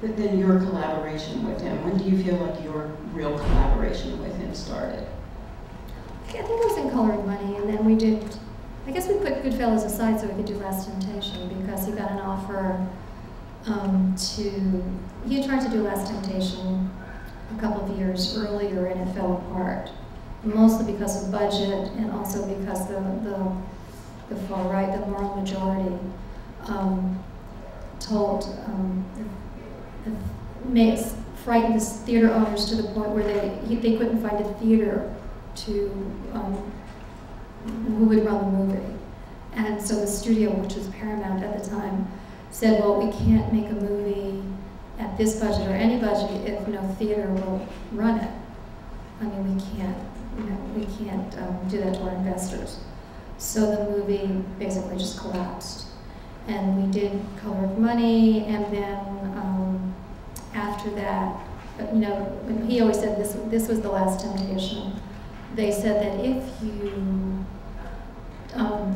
But then your collaboration with him, when do you feel like your real collaboration with him started? I think it was in Color of Money, and then we did, I guess we put Goodfellas aside so we could do Last Temptation, because he got an offer he had tried to do Last Temptation a couple of years earlier, and it fell apart, mostly because of budget and also because the far right, the moral majority, frightened the theater owners to the point where they couldn't find a theater who would run the movie. And so the studio, which was Paramount at the time, said, well, we can't make a movie at this budget or any budget if no theater will run it. I mean, we can't do that to our investors. So the movie basically just collapsed. And we did Color of Money, and then after that, he always said this was the Last Temptation. They said that if you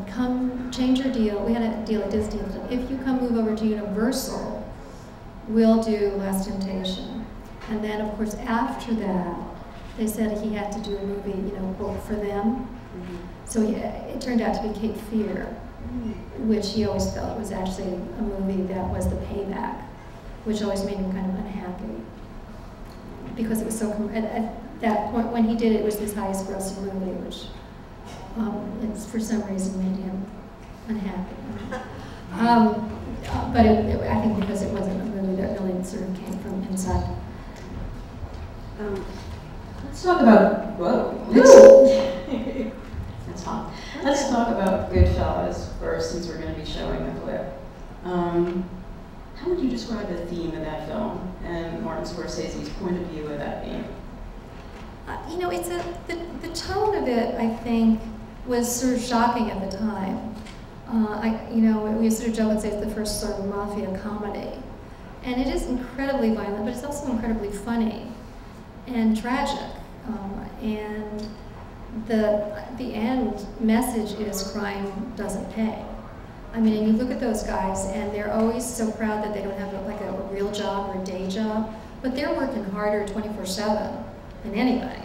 come change your deal, we had a deal at Disney, if you come move over to Universal, we'll do Last Temptation. And then of course after that, they said he had to do a movie, quote, for them. So it turned out to be Cape Fear, which he always felt was actually a movie that was the payback, which always made him kind of unhappy. Because it was so, at that point when he did it, it was his highest grossing movie, which it's for some reason made him unhappy. But I think because it wasn't a movie that really sort of came from inside. Let's talk about, that's hot. Let's talk about Goodfellas first, since we're going to be showing the clip. How would you describe the theme of that film and Martin Scorsese's point of view of that theme? It's the tone of it, I think, was sort of shocking at the time. We sort of joke and say it's the first sort of mafia comedy. And it is incredibly violent, but it's also incredibly funny and tragic. And the end message is crime doesn't pay. I mean, and you look at those guys, and they're always so proud that they don't have a real job or a day job, but they're working harder 24/7 than anybody.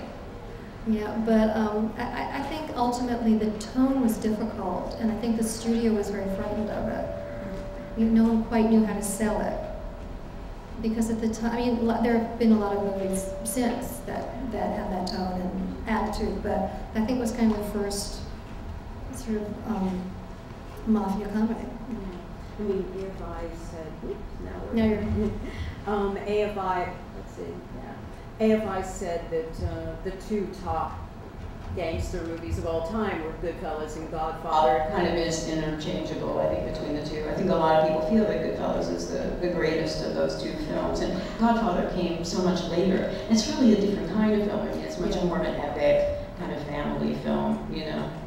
But I think ultimately the tone was difficult, and I think the studio was very frightened of it. No one quite knew how to sell it. Because at the time, there have been a lot of movies since that have that tone and attitude, but I think it was kind of the first sort of mafia comedy. I mean, AFI said, oops, no, you're AFI, let's see, AFI said that the two top gangster movies of all time were Goodfellas and Godfather. It kind of is interchangeable, I think, between the two. I think a lot of people feel that Goodfellas is the greatest of those two films, and Godfather came so much later. It's really a different kind of film. I mean, it's much more of an epic kind of family film,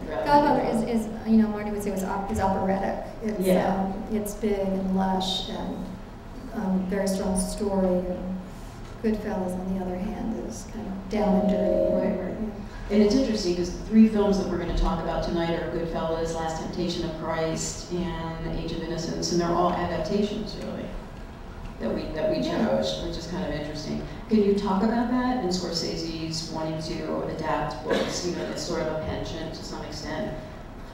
Godfather is Marty would say is operatic. It's big and lush and very strong story. And Goodfellas, on the other hand, is kind of down and dirty. Right. And it's interesting because the three films that we're going to talk about tonight are Goodfellas, Last Temptation of Christ, and Age of Innocence, and they're all adaptations, really, that we chose, which is kind of interesting. Can you talk about that and Scorsese's wanting to adapt books? It's sort of a penchant to some extent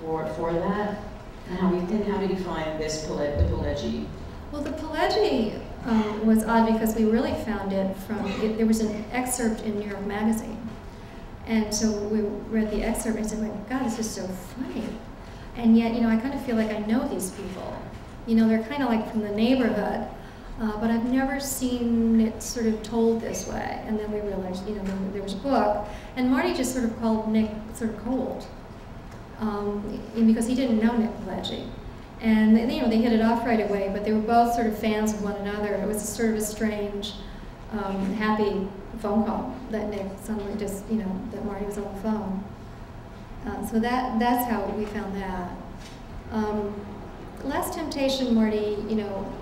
for that, and how did you find this the Pileggi? Well, the Pileggi was odd because we really found it there was an excerpt in New York Magazine. And so we read the excerpt and I said, my God, this is so funny. And yet, I kind of feel like I know these people. They're kind of like from the neighborhood, but I've never seen it sort of told this way. And then we realized, there was a book, and Marty just sort of called Nick sort of cold, because he didn't know Nick Pileggi. And they hit it off right away, but they were both sort of fans of one another. It was sort of a strange, happy phone call that Nick suddenly just, that Marty was on the phone. So that's how we found that. Last Temptation, Marty,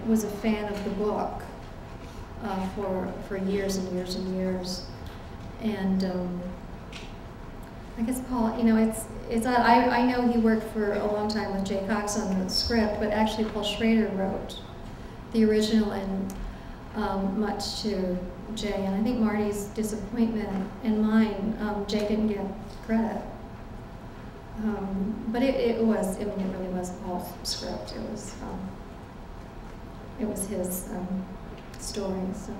was a fan of the book for years and years and years. And I guess Paul, I know he worked for a long time with Jay Cox on the script, but actually Paul Schrader wrote the original, and much to Jay, and I think Marty's disappointment and mine, Jay didn't get credit. But it was, I mean, it really was Paul's script. It was his story. So.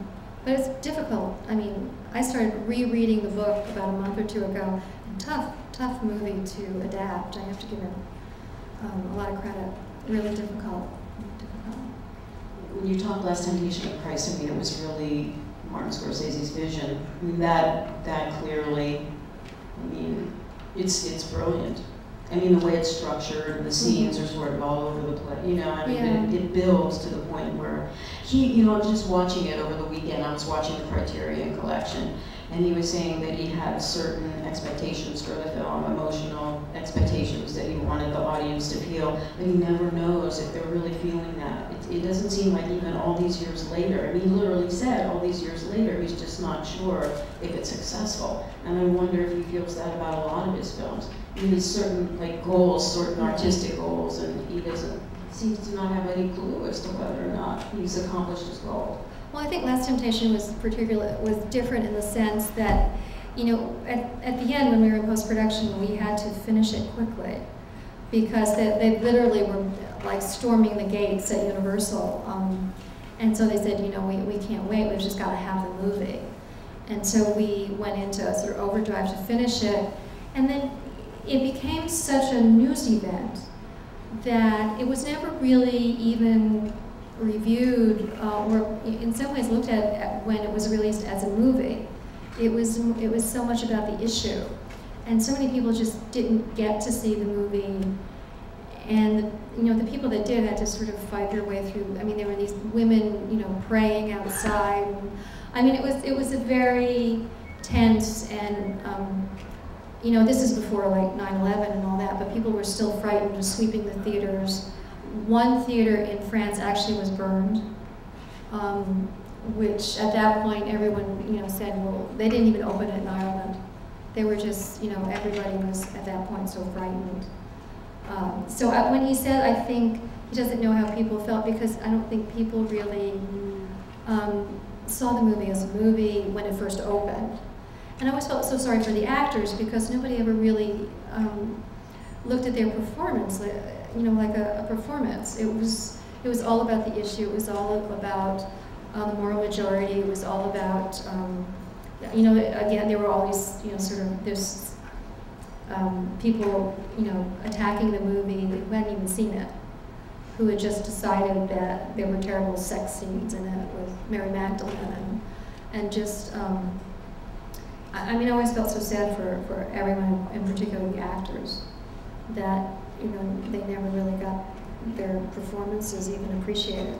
But it's difficult. I mean, I started rereading the book about a month or two ago. And tough movie to adapt. I have to give him a lot of credit. Really difficult. When you talked Last Temptation of Christ, I mean, it was really Martin Scorsese's vision. I mean, that clearly, I mean, it's brilliant. I mean, the way it's structured, the scenes are sort of all over the place. You know, I mean, it builds to the point where you know, I was just watching it over the weekend. I was watching the Criterion Collection, and he was saying that he had certain expectations for the film, emotional expectations that he wanted the audience to feel, but he never knows if they're really feeling that. It doesn't seem like even all these years later, and he literally said all these years later, he's just not sure if it's successful. And I wonder if he feels that about a lot of his films. He has certain like goals, certain artistic goals, and he seems to not have any clue as to whether or not he's accomplished his goal. Well, I think Last Temptation was different in the sense that, you know, at the end when we were in post-production, we had to finish it quickly because they literally were like storming the gates at Universal, and so they said, you know, we can't wait. We've just got to have the movie, and so we went into a sort of overdrive to finish it, and then it became such a news event that it was never really even reviewed or in some ways looked at when it was released as a movie. It was so much about the issue, and so many people just didn't get to see the movie, and you know, the people that did had to sort of fight their way through. I mean, there were these women, you know, praying outside. And, I mean, it was a very tense and you know, this is before like 9/11 and all that, but people were still frightened of sweeping the theaters. One theater in France actually was burned, which at that point everyone, you know, said, well, they didn't even open it in Ireland. They were just, you know, everybody was at that point so frightened. So when he said, I think he doesn't know how people felt because I don't think people really saw the movie as a movie when it first opened. And I always felt so sorry for the actors because nobody ever really looked at their performance, you know, like a performance. It was all about the issue. It was all about the moral majority. It was all about, you know, again, there were all these, you know, sort of this people, you know, attacking the movie who hadn't even seen it, who had just decided that there were terrible sex scenes in it with Mary Magdalene and just. I mean, I always felt so sad for everyone, in particular the actors, that, you know, they never really got their performances even appreciated.